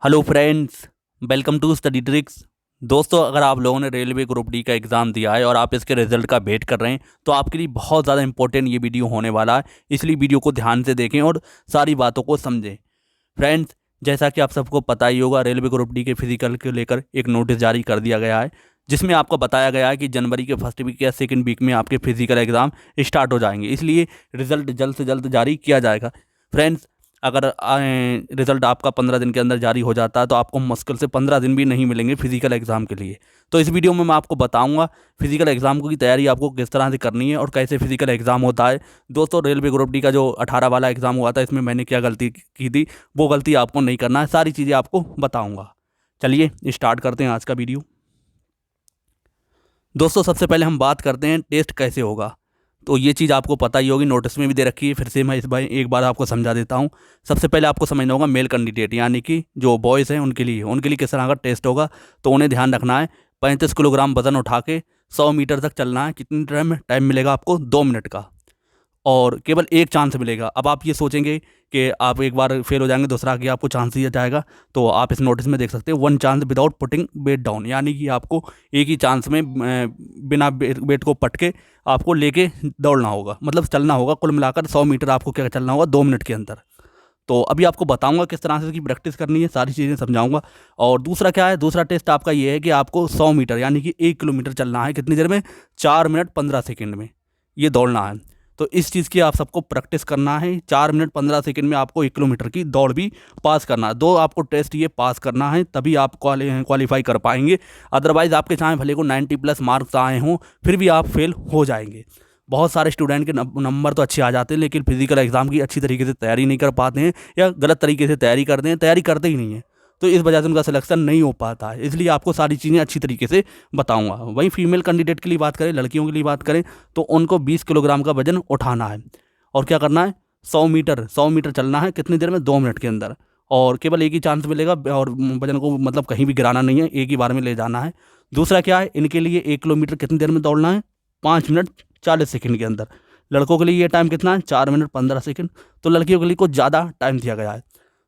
Hello friends, welcome to study tricks. दोस्तों, अगर आप लोगों ने रेलवे ग्रुप डी का एग्ज़ाम दिया है और आप इसके रिजल्ट का वेट कर रहे हैं तो आपके लिए बहुत ज़्यादा इंपॉर्टेंट ये वीडियो होने वाला है। इसलिए वीडियो को ध्यान से देखें और सारी बातों को समझें। फ्रेंड्स, जैसा कि आप सबको पता ही होगा, रेलवे ग्रुप डी के फिजिकल को लेकर एक नोटिस जारी कर दिया गया है, जिसमें आपको बताया गया है कि जनवरी के फर्स्ट वीक या सेकेंड वीक में आपके फिजिकल एग्ज़ाम स्टार्ट हो जाएंगे। इसलिए रिजल्ट जल्द से जल्द जारी किया जाएगा। फ्रेंड्स, अगर रिज़ल्ट आपका 15 दिन के अंदर जारी हो जाता है तो आपको मुश्किल से 15 दिन भी नहीं मिलेंगे फिजिकल एग्ज़ाम के लिए। तो इस वीडियो में मैं आपको बताऊंगा फिजिकल एग्ज़ाम की तैयारी आपको किस तरह से करनी है और कैसे फिजिकल एग्ज़ाम होता है। दोस्तों, रेलवे ग्रुप डी का जो 18 वाला एग्ज़ाम हुआ था, इसमें मैंने क्या गलती की थी, वो गलती आपको नहीं करना है। सारी चीज़ें आपको बताऊँगा। चलिए स्टार्ट करते हैं आज का वीडियो। दोस्तों, सबसे पहले हम बात करते हैं टेस्ट कैसे होगा। तो ये चीज़ आपको पता ही होगी, नोटिस में भी दे रखी है। फिर से मैं इस बार एक बार आपको समझा देता हूँ। सबसे पहले आपको समझना होगा मेल कैंडिडेट यानी कि जो बॉयज़ हैं उनके लिए किस तरह का टेस्ट होगा। तो उन्हें ध्यान रखना है, 35 किलोग्राम वजन उठा के 100 मीटर तक चलना है। कितनी टाइम मिलेगा आपको? 2 मिनट का, और केवल एक चांस मिलेगा। अब आप ये सोचेंगे कि आप एक बार फेल हो जाएंगे, दूसरा कि आपको चांस दिया जाएगा। तो आप इस नोटिस में देख सकते हैं, 1 chance without putting weight down, यानी कि आपको एक ही चांस में बिना वेट को पटके आपको लेके दौड़ना होगा, मतलब चलना होगा। कुल मिलाकर 100 मीटर आपको क्या चलना होगा 2 मिनट के अंदर। तो अभी आपको बताऊंगा किस तरह से इसकी प्रैक्टिस करनी है, सारी चीज़ें समझाऊंगा। और दूसरा क्या है, दूसरा टेस्ट आपका ये है कि आपको 100 मीटर यानी कि 1 किलोमीटर चलना है। कितनी देर में? 4 मिनट 15 सेकेंड में ये दौड़ना है। तो इस चीज़ की आप सबको प्रैक्टिस करना है। 4 मिनट 15 सेकंड में आपको 1 किलोमीटर की दौड़ भी पास करना है। 2 आपको टेस्ट ये पास करना है, तभी आप क्वालिफाई कर पाएंगे। अदरवाइज़ आपके चाहे भले को 90+ मार्क्स आए हों, फिर भी आप फेल हो जाएंगे। बहुत सारे स्टूडेंट के नंबर तो अच्छे आ जाते हैं, लेकिन फिजिकल एग्ज़ाम की अच्छी तरीके से तैयारी नहीं कर पाते हैं, या गलत तरीके से तैयारी करते हैं, तैयारी करते ही नहीं हैं। तो इस वजह से उनका सिलेक्शन नहीं हो पाता है। इसलिए आपको सारी चीज़ें अच्छी तरीके से बताऊंगा। वहीं फीमेल कैंडिडेट के लिए बात करें, लड़कियों के लिए बात करें, तो उनको 20 किलोग्राम का वजन उठाना है। और क्या करना है? 100 मीटर चलना है। कितनी देर में? 2 मिनट के अंदर। और केवल एक ही चांस मिलेगा, और वजन को मतलब कहीं भी गिराना नहीं है, एक ही बार में ले जाना है। दूसरा क्या है, इनके लिए 1 किलोमीटर कितनी देर में दौड़ना है? 5 मिनट 40 सेकंड के अंदर। लड़कों के लिए ये टाइम कितना है? 4 मिनट 15 सेकंड। तो लड़कियों के लिए कुछ ज़्यादा टाइम दिया गया है।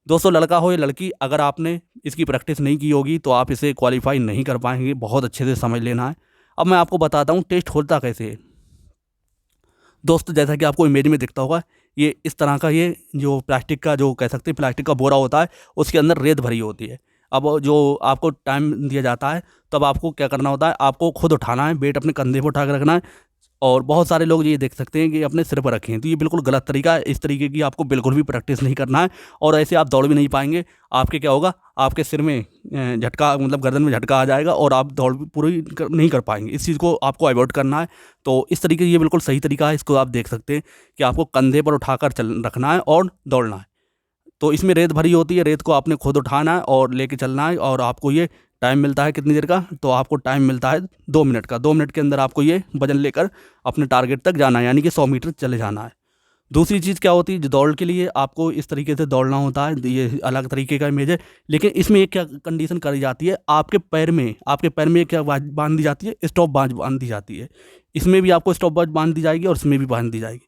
दोस्तों, लड़का हो या लड़की, अगर आपने इसकी प्रैक्टिस नहीं की होगी तो आप इसे क्वालिफाई नहीं कर पाएंगे। बहुत अच्छे से समझ लेना है। अब मैं आपको बताता हूँ टेस्ट होता कैसे है। दोस्तों, जैसा कि आपको इमेज में दिखता होगा, ये इस तरह का, ये जो प्लास्टिक का, जो कह सकते हैं प्लास्टिक का बोरा होता है, उसके अंदर रेत भरी होती है। अब जो आपको टाइम दिया जाता है, तब आपको क्या करना होता है, आपको खुद उठाना है। वेट अपने कंधे पर उठा कर रखना है। और बहुत सारे लोग ये देख सकते हैं कि अपने सिर पर रखें, तो ये बिल्कुल गलत तरीका है। इस तरीके की आपको बिल्कुल भी प्रैक्टिस नहीं करना है, और ऐसे आप दौड़ भी नहीं पाएंगे। आपके क्या होगा, आपके सिर में झटका, मतलब गर्दन में झटका आ जाएगा, और आप दौड़ भी पूरी नहीं कर पाएंगे। इस चीज़ को आपको अवॉइड करना है। तो इस तरीके, ये बिल्कुल सही तरीका है। इसको आप देख सकते हैं कि आपको कंधे पर उठाकर चल रखना है और दौड़ना है। तो इसमें रेत भरी होती है, रेत को आपने खुद उठाना है और लेके चलना है। और आपको ये टाइम मिलता है कितनी देर का? तो आपको टाइम मिलता है 2 मिनट का। 2 मिनट के अंदर आपको ये वजन लेकर अपने टारगेट तक जाना है, यानी कि 100 मीटर चले जाना है। दूसरी चीज़ क्या होती है, जो दौड़ के लिए आपको इस तरीके से दौड़ना होता है। ये अलग तरीके का इमेज है, लेकिन इसमें एक क्या कंडीशन करी जाती है, आपके पैर में क्या बांध दी जाती है? स्टॉप बांध दी जाती है। इसमें भी आपको स्टॉप वॉच बांध दी जाएगी और इसमें भी बांध दी जाएगी।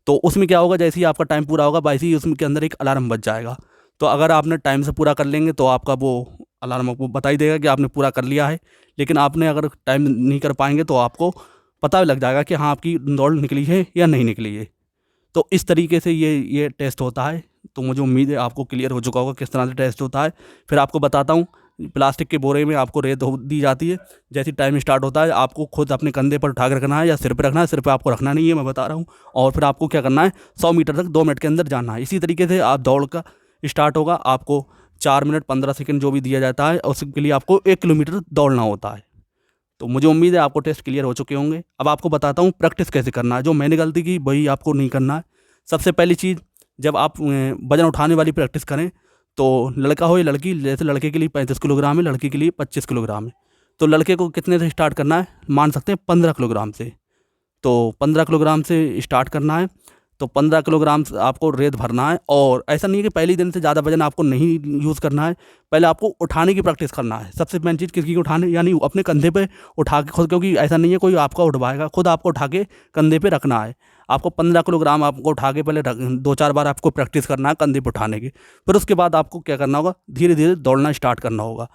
तो उसमें क्या होगा, जैसे ही आपका टाइम पूरा होगा, वैसे ही उसमें के अंदर एक अलार्म बज जाएगा। तो अगर आपने टाइम से पूरा कर लेंगे तो आपका वो अलार्म आपको बता ही देगा कि आपने पूरा कर लिया है। लेकिन आपने अगर टाइम नहीं कर पाएंगे तो आपको पता लग जाएगा कि हाँ, आपकी दौड़ निकली है या नहीं निकली है। तो इस तरीके से ये टेस्ट होता है। तो मुझे उम्मीद है आपको क्लियर हो चुका होगा किस तरह से टेस्ट होता है। फिर आपको बताता हूँ, प्लास्टिक के बोरे में आपको रेत दी जाती है। जैसे टाइम स्टार्ट होता है, आपको खुद अपने कंधे पर उठा कर रखना है, या सिर पर रखना है। सिर पर आपको रखना नहीं है, मैं बता रहा हूँ। और फिर आपको क्या करना है, 100 मीटर तक 2 मिनट के अंदर जाना है। इसी तरीके से आप दौड़ का स्टार्ट होगा। आपको 4 मिनट 15 सेकंड जो भी दिया जाता है, उसके लिए आपको 1 किलोमीटर दौड़ना होता है। तो मुझे उम्मीद है आपको टेस्ट क्लियर हो चुके होंगे। अब आपको बताता हूँ प्रैक्टिस कैसे करना है। जो मैंने गलती की वही आपको नहीं करना है। सबसे पहली चीज़, जब आप वजन उठाने वाली प्रैक्टिस करें, तो लड़का हो या लड़की, जैसे लड़के के लिए 35 किलोग्राम है, लड़की के लिए 25 किलोग्राम है। तो लड़के को कितने से स्टार्ट करना है? मान सकते हैं 15 किलोग्राम से। तो 15 किलोग्राम से स्टार्ट करना है। तो 15 किलोग्राम आपको रेत भरना है। और ऐसा नहीं है कि पहले दिन से ज़्यादा वजन आपको नहीं यूज़ करना है, पहले आपको उठाने की प्रैक्टिस करना है। सबसे मेन चीज़ किसकी उठाने, यानी अपने कंधे पे उठा के खुद, क्योंकि ऐसा नहीं है कोई आपका उठवाएगा, खुद आपको उठा के कंधे पे रखना है। आपको 15 किलोग्राम आपको उठा के पहले 2-4 बार आपको प्रैक्टिस करना है कंधे पे उठाने की। फिर उसके बाद आपको क्या करना होगा, धीरे धीरे दौड़ना स्टार्ट करना होगा।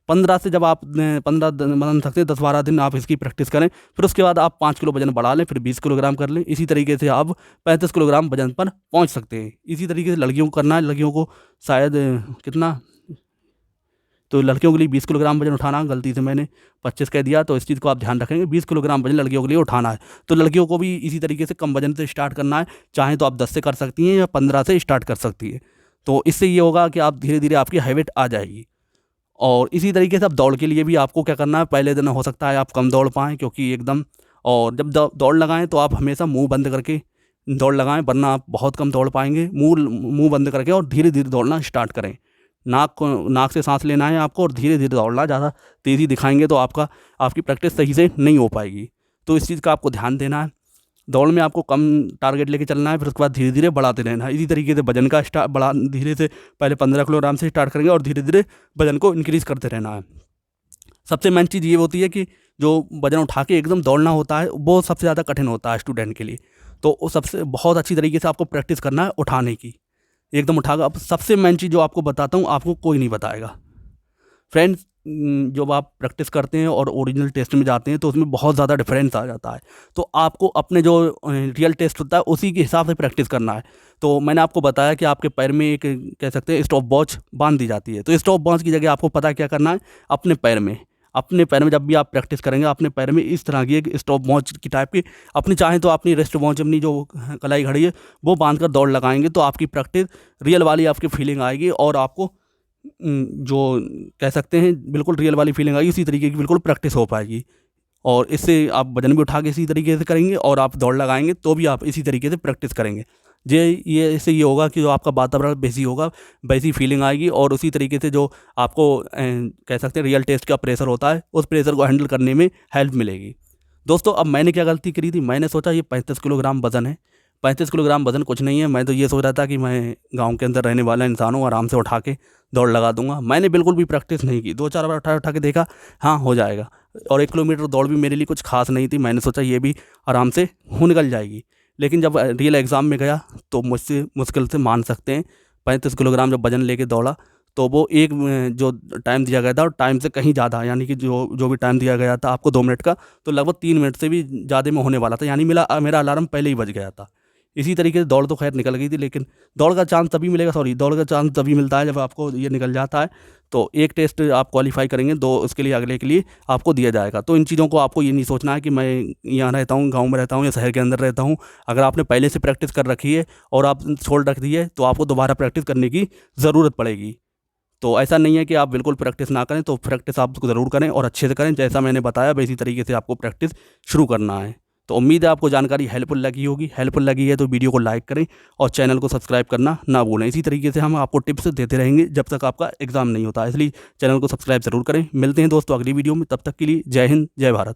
15 से जब आप 15 मान सकते हैं 10-12 दिन आप इसकी प्रैक्टिस करें, फिर उसके बाद आप 5 किलो वजन बढ़ा लें, फिर 20 किलोग्राम कर लें। इसी तरीके से आप 35 किलोग्राम वजन पर पहुंच सकते हैं। इसी तरीके से लड़कियों को करना है। लड़कियों को शायद कितना, तो लड़कियों के लिए 20 किलोग्राम वजन उठाना, गलती से मैंने 25 कह दिया, तो इस चीज़ को आप ध्यान रखेंगे। 20 किलोग्राम वजन लड़कियों के लिए उठाना है। तो लड़कियों को भी इसी तरीके से कम वजन से स्टार्ट करना है। चाहें तो आप 10 से कर सकती हैं या 15 से स्टार्ट कर सकती है। तो इससे ये होगा कि आप धीरे धीरे आपकी हैबिट आ जाएगी। और इसी तरीके से अब दौड़ के लिए भी आपको क्या करना है, पहले दिन हो सकता है आप कम दौड़ पाएँ, क्योंकि एकदम, और जब दौड़ लगाएं तो आप हमेशा मुंह बंद करके दौड़ लगाएं, वरना आप बहुत कम दौड़ पाएंगे। मुंह बंद करके और धीरे धीरे दौड़ना स्टार्ट करें। नाक से सांस लेना है आपको और धीरे धीरे दौड़ना। ज़्यादा तेज़ी दिखाएंगे तो आपकी प्रैक्टिस सही से नहीं हो पाएगी। तो इस चीज़ का आपको ध्यान देना है। दौड़ में आपको कम टारगेट लेके चलना है, फिर उसके बाद धीरे धीरे बढ़ाते रहना है। इसी तरीके से वजन का बढ़ा धीरे से पहले 15 किलोग्राम से स्टार्ट करेंगे और धीरे धीरे वजन को इंक्रीज़ करते रहना है। सबसे मेन चीज़ ये होती है कि जो वजन उठा के एकदम दौड़ना होता है वो सबसे ज़्यादा कठिन होता है स्टूडेंट के लिए। तो वो सबसे बहुत अच्छी तरीके से आपको प्रैक्टिस करना है उठाने की, एकदम उठाकर। अब सबसे मेन चीज़ जो आपको बताता हूँ, आपको कोई नहीं बताएगा फ्रेंड्स। जब आप प्रैक्टिस करते हैं और ओरिजिनल टेस्ट में जाते हैं तो उसमें बहुत ज़्यादा डिफरेंस आ जाता है। तो आपको अपने जो रियल टेस्ट होता है उसी के हिसाब से प्रैक्टिस करना है। तो मैंने आपको बताया कि आपके पैर में एक, कह सकते हैं, स्टॉप वॉच बांध दी जाती है। तो स्टॉप वॉच की जगह आपको पता क्या करना है, अपने पैर में जब भी आप प्रैक्टिस करेंगे अपने पैर में इस तरह की एक स्टॉप वॉच की टाइप की, अपनी चाहें तो अपनी रिस्ट वॉच, अपनी जो कलाई घड़ी है वो बांध कर दौड़ लगाएंगे तो आपकी प्रैक्टिस रियल वाली आपकी फीलिंग आएगी और आपको जो कह सकते हैं बिल्कुल रियल वाली फीलिंग आएगी। उसी तरीके की बिल्कुल प्रैक्टिस हो पाएगी। और इससे आप वजन भी उठा के इसी तरीके से करेंगे और आप दौड़ लगाएंगे तो भी आप इसी तरीके से प्रैक्टिस करेंगे। ये इससे ये होगा कि जो आपका वातावरण वैसी होगा, वैसी फीलिंग आएगी। और उसी तरीके से जो आपको कह सकते हैं रियल टेस्ट का प्रेशर होता है, उस प्रेशर को हैंडल करने में हेल्प मिलेगी। दोस्तों, अब मैंने क्या गलती करी थी, मैंने सोचा ये 35 किलोग्राम वज़न है। 35 किलोग्राम वज़न कुछ नहीं है। मैं तो ये सोच रहा था कि मैं गाँव के अंदर रहने वाला इंसान हूँ, आराम से उठा के दौड़ लगा दूंगा। मैंने बिल्कुल भी प्रैक्टिस नहीं की। 2-4 बार उठा के देखा, हाँ हो जाएगा। और 1 किलोमीटर दौड़ भी मेरे लिए कुछ खास नहीं थी। मैंने सोचा ये भी आराम से हो निकल जाएगी। लेकिन जब रियल एग्ज़ाम में गया तो मुझसे मुश्किल से मान सकते हैं 35 किलोग्राम जब वज़न लेके दौड़ा तो वो एक जो टाइम दिया गया था और टाइम से कहीं ज़्यादा, यानी कि जो भी टाइम दिया गया था आपको 2 मिनट का, तो लगभग 3 मिनट से भी ज़्यादा में होने वाला था। यानी मेरा अलार्म पहले ही बज गया था। इसी तरीके से दौड़ तो खैर निकल गई थी, लेकिन दौड़ का चांस तभी मिलता है जब आपको ये निकल जाता है। तो एक टेस्ट आप क्वालिफाई करेंगे, 2 उसके लिए अगले के लिए आपको दिया जाएगा। तो इन चीज़ों को आपको ये नहीं सोचना है कि मैं यहाँ रहता हूँ, गाँव में रहता हूँ या शहर के अंदर रहता हूँ। अगर आपने पहले से प्रैक्टिस कर रखी है और आप छोड़ रख दी है तो आपको दोबारा प्रैक्टिस करने की ज़रूरत पड़ेगी। तो ऐसा नहीं है कि आप बिल्कुल प्रैक्टिस ना करें, तो प्रैक्टिस आप ज़रूर करें और अच्छे से करें। जैसा मैंने बताया वैसी तरीके से आपको प्रैक्टिस शुरू करना है। तो उम्मीद है आपको जानकारी हेल्पफुल लगी होगी। हेल्पफुल लगी है तो वीडियो को लाइक करें और चैनल को सब्सक्राइब करना ना भूलें। इसी तरीके से हम आपको टिप्स देते रहेंगे जब तक आपका एग्ज़ाम नहीं होता, इसलिए चैनल को सब्सक्राइब ज़रूर करें। मिलते हैं दोस्तों अगली वीडियो में, तब तक के लिए जय हिंद, जय भारत।